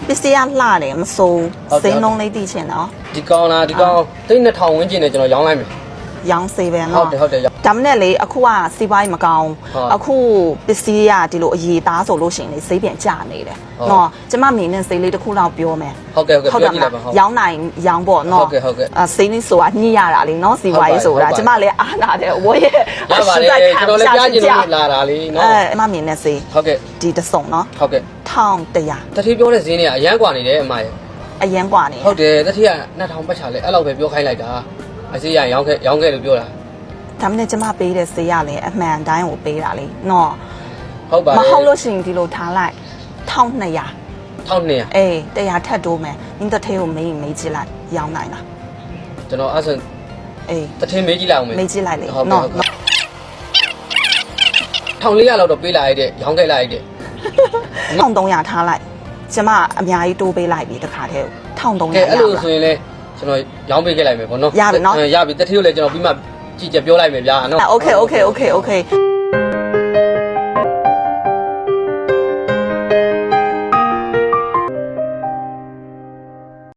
ပစ္စည်းကလှတယ်မစိုးစိမ်းလုံးလေးသိချင်တော့ ဒီကောင်လားဒီကောင်သိ2000ဝန်းကျင်နဲ့ကျွန်တော်ရောင်းလိုက်မယ် ရောင်းစေပဲ ဟုတ် နော် တယ်ဟုတ်တယ် ဒါမှနဲ့လေအခုကစီးပွားရေးမကောင်းအခုပစ္စည်းကဒီလိုအရေးသားဆိုလို့ရှိရင်လေဈေးပြန်ကျနေတယ်နော်ကျမမင်းနဲ့ဈေးလေးတစ်ခုလောက်ပြောမယ် ဟုတ်ကဲ့ပြောကြည့်လိုက်ပါဟုတ် ရောင်းနိုင်ရောင်းပေါ့နော် ဟုတ်ကဲ့ ဈေးလေးဆိုတာညှိရတာလေနော်စီးပွားရေးဆိုတာကျမလည်းအားနာတယ်ဝရဲ့ ရပါတယ်ကျွန်တော်လည်းကြားကျင်လို့လာတာလေနော် ကျမမင်းနဲ့ဈေး ဟုတ်ကဲ့ ဒီတစုံနော် ဟုတ်ကဲ့ 1100 တတိပြောတဲ့ဈေးနဲ့အရန်กว่าနေတယ်အမရဲ့ အရင်กว่าနေ ဟုတ်တယ်တတိက2000ပတ်ချလဲအဲ့လောက်ပဲပြောခိုင်းလိုက်တာအစီရရောင်းခဲ့လို့ပြောတာ ဒါမှနဲ့ကျမပေးတဲ့ဈေးရလဲအမှန်တိုင်းကိုပေးတာလေနော် ဟုတ်ပါ မဟုတ်လို့ရှိရင်ဒီလိုထားလိုက်1200 1200 အေး100ထပ်တိုးမယ်နင်းတစ်ထဲကိုမေးကြည့်လိုက်ရောင်းနိုင်လား ကျွန်တော်အဲ့ဆို အေး တထင်းမေးကြည့်လိုက်အောင်မေး မေးကြည့်လိုက်လေ ဟုတ်ကဲ့ နော် 1400လောက်တော့ပေးလိုက်တဲ့ရောင်းခဲ့လိုက်တဲ့ 1300ထားလိုက်ကျမအများကြီးတိုးပေးလိုက်ပြီတခါတည်း1300 ကဲအဲ့လိုဆိုရင်လဲကျွန်တော်ရောင်းပေးခဲ့လိုက်မယ်ပေါ့နော် ရပြီနော် ရပြီတထင်းကိုလည်းကျွန်တော်ပြီးမှကြည့်ကြပြောလိုက်မယ်ဗျာနော် โอเค